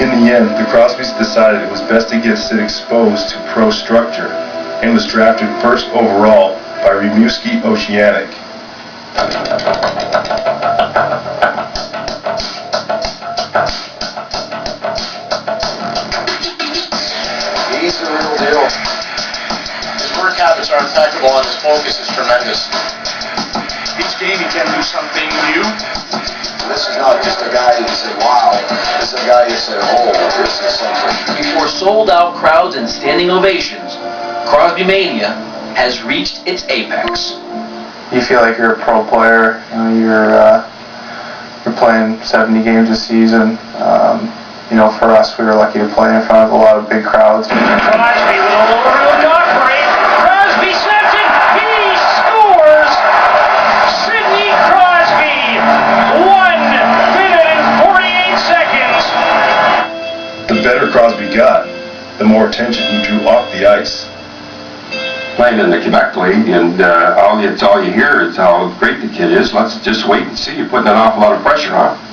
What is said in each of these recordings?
In the end, the Crosbys decided it was best to get Sid exposed to pro structure and was drafted first overall by Rimouski Oceanic. He's the real deal. His work habits are impeccable and his focus is tremendous. Each game he can do something new. This is not just a guy you say, wow. This is a guy you say, oh, this is something. Before sold-out crowds and standing ovations, Crosby Mania has reached its apex. You feel like you're a pro player. You're playing 70 games a season. For us, we were lucky to play in front of a lot of big crowds. Crosby with a lower knock break. Crosby snaps it. He scores. Sidney Crosby. 1 minute and 48 seconds. The better Crosby got, the more attention he drew off the ice. Playing in the Quebec League, and all you hear is how great the kid is. Let's just wait and see. You're putting an awful lot of pressure on him.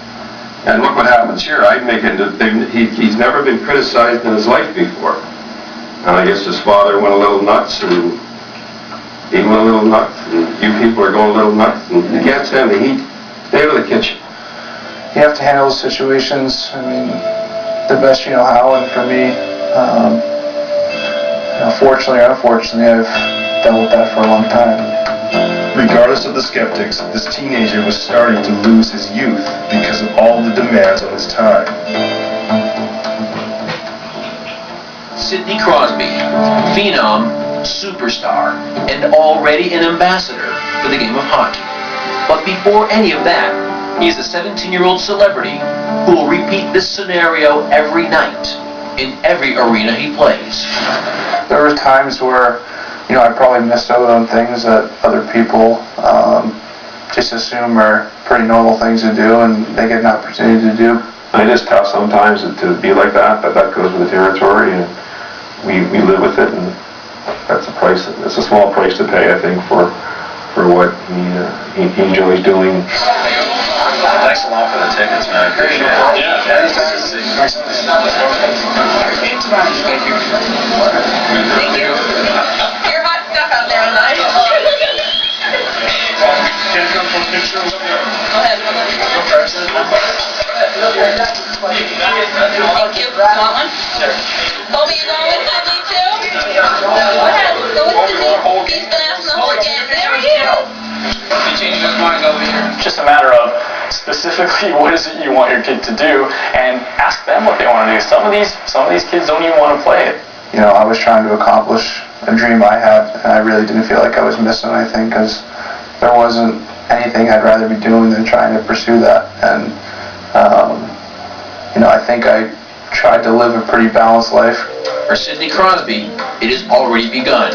And look what happens here. He's never been criticized in his life before. And I guess his father went a little nuts, and he went a little nuts, and you people are going a little nuts, and you can't stand the heat. Stay out of the kitchen. You have to handle those situations, the best you know how, and for me, fortunately or unfortunately, I've dealt with that for a long time. Regardless of the skeptics, this teenager was starting to lose his youth because of all the demands on his time. Sidney Crosby, phenom, superstar, and already an ambassador for the game of hockey. But before any of that, he's a 17-year-old celebrity who will repeat this scenario every night in every arena he plays. There were times where I probably missed out on things that other people just assume are pretty normal things to do, and they get an opportunity to do. It is tough sometimes to be like that, but that goes with the territory, and we live with it, and that's a price. It's a small price to pay, I think, for what he enjoys doing. Thanks a lot for the tickets, man. I appreciate it. Yeah. Thank you. Your hot stuff out there on the ice. Can I come for a picture? Go ahead. Thank you. Want one? Sure. Colby, you going with Sidney too? Go ahead. Go with Sidney. He's been asking the whole game. There he is. You changing his mind over here? Just a matter of specifically what is it you want your kid to do, and ask them what they want to do. Some of these kids don't even want to play it. I was trying to accomplish a dream I had, and I really didn't feel like I was missing anything because there wasn't anything I'd rather be doing than trying to pursue that. And I think I tried to live a pretty balanced life. For Sidney Crosby, it has already begun.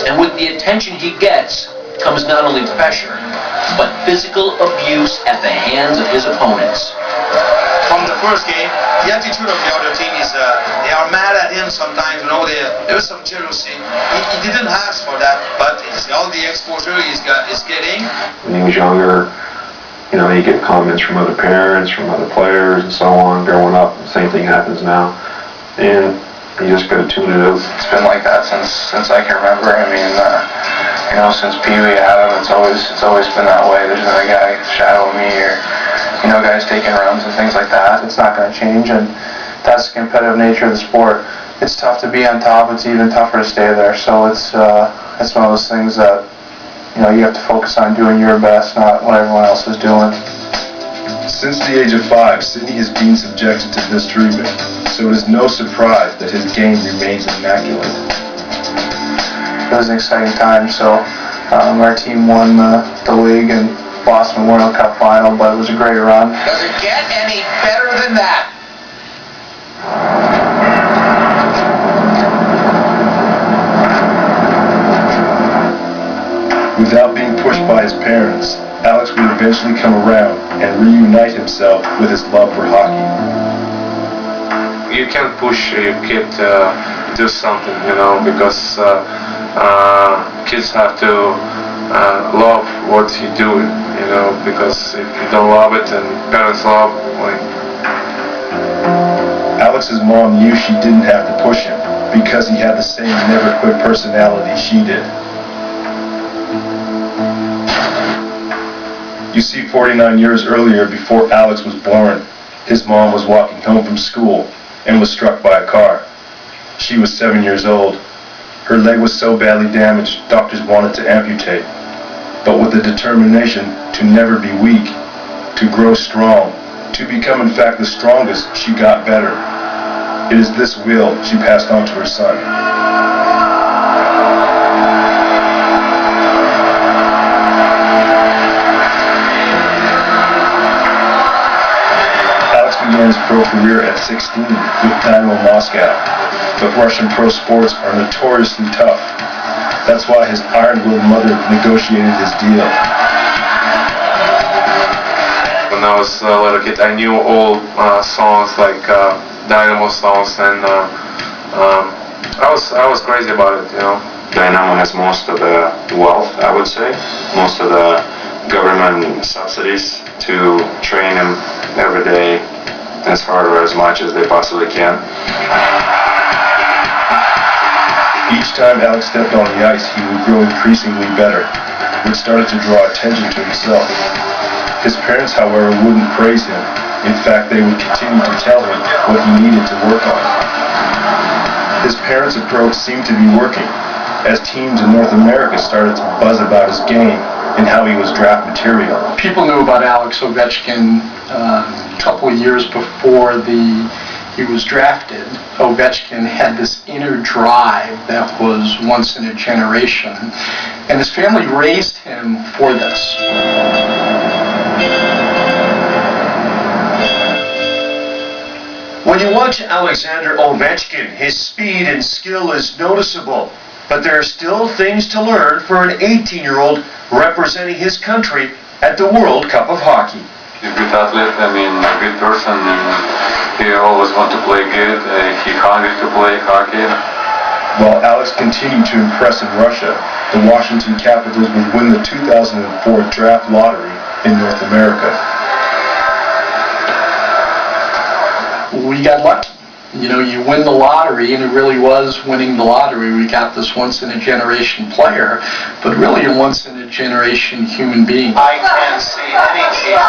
And with the attention he gets comes not only pressure, but physical abuse at the hands of his opponents. From the first game, the attitude of the other team is they are mad at him sometimes. There was some jealousy. He didn't ask for that, but it's all the exposure he's getting. When he was younger, you get comments from other parents, from other players, and so on. Growing up, the same thing happens now, and you just got to tune it out. It's been like that since I can remember. Since Pee Wee had him, it's always been that way. There's another guy shadowing me, or guys taking runs and things like that. It's not going to change, and that's the competitive nature of the sport. It's tough to be on top. It's even tougher to stay there. So it's one of those things that you have to focus on doing your best, not what everyone else is doing. Since the age of 5, Sidney has been subjected to this treatment, so it is no surprise that his game remains immaculate. It was an exciting time. So our team won the league and lost the Memorial Cup final, but it was a great run. Does it get any better than that? Without being pushed by his parents, Alex would eventually come around and reunite himself with his love for hockey. You can't push your kid to do something, because kids have to love what you're doing, because if you don't love it and parents love, mom knew she didn't have to push him because he had the same never-quit personality she did. You see, 49 years earlier, before Alex was born, his mom was walking home from school and was struck by a car. She was 7 years old. Her leg was so badly damaged, doctors wanted to amputate. But with the determination to never be weak, to grow strong, to become in fact the strongest, she got better. It is this will she passed on to her son. Alex began his pro career at 16 with Dynamo Moscow, but Russian pro sports are notoriously tough. That's why his iron-willed mother negotiated his deal. When I was a little kid, I knew all songs like Dynamo songs, and I was crazy about it, you know. Dynamo has most of the wealth, I would say, most of the government subsidies to train him every day as hard or as much as they possibly can. Each time Alex stepped on the ice, he would grow increasingly better, which started to draw attention to himself. His parents, however, wouldn't praise him. In fact, they would continue to tell him what he needed to work on. His parents' approach seemed to be working, as teams in North America started to buzz about his game and how he was draft material. People knew about Alex Ovechkin a couple of years before he was drafted. Ovechkin had this inner drive that was once in a generation, and his family raised him for this. When you watch Alexander Ovechkin, his speed and skill is noticeable, but there are still things to learn for an 18-year-old representing his country at the World Cup of Hockey. He's a good athlete, a good person. He always wants to play good. He's hungry to play hockey. While Alex continued to impress in Russia, the Washington Capitals would win the 2004 draft lottery in North America. We got lucky. You know, you win the lottery, and it really was winning the lottery. We got this once-in-a-generation player, but really a once-in-a-generation human being. I can't see any team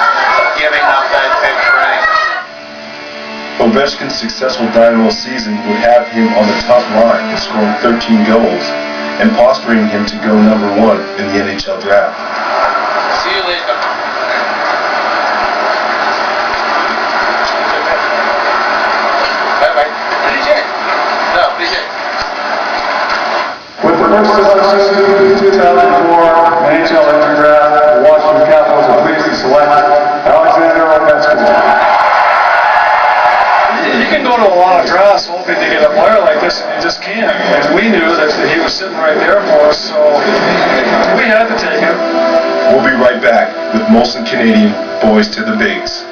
giving up that big frame. Ovechkin's successful Dynamo season would have him on the top line in scoring 13 goals and posturing him to go number 1 in the NHL draft. See you later. With the first selection in the 2004 NHL entry draft, the Washington Capitals are pleased to select Alexander Ovechkin. You can go to a lot of drafts hoping to get a player like this, and you just can't. And we knew that he was sitting right there for us, so we had to take him. We'll be right back with Molson Canadian Boys to the Bigs.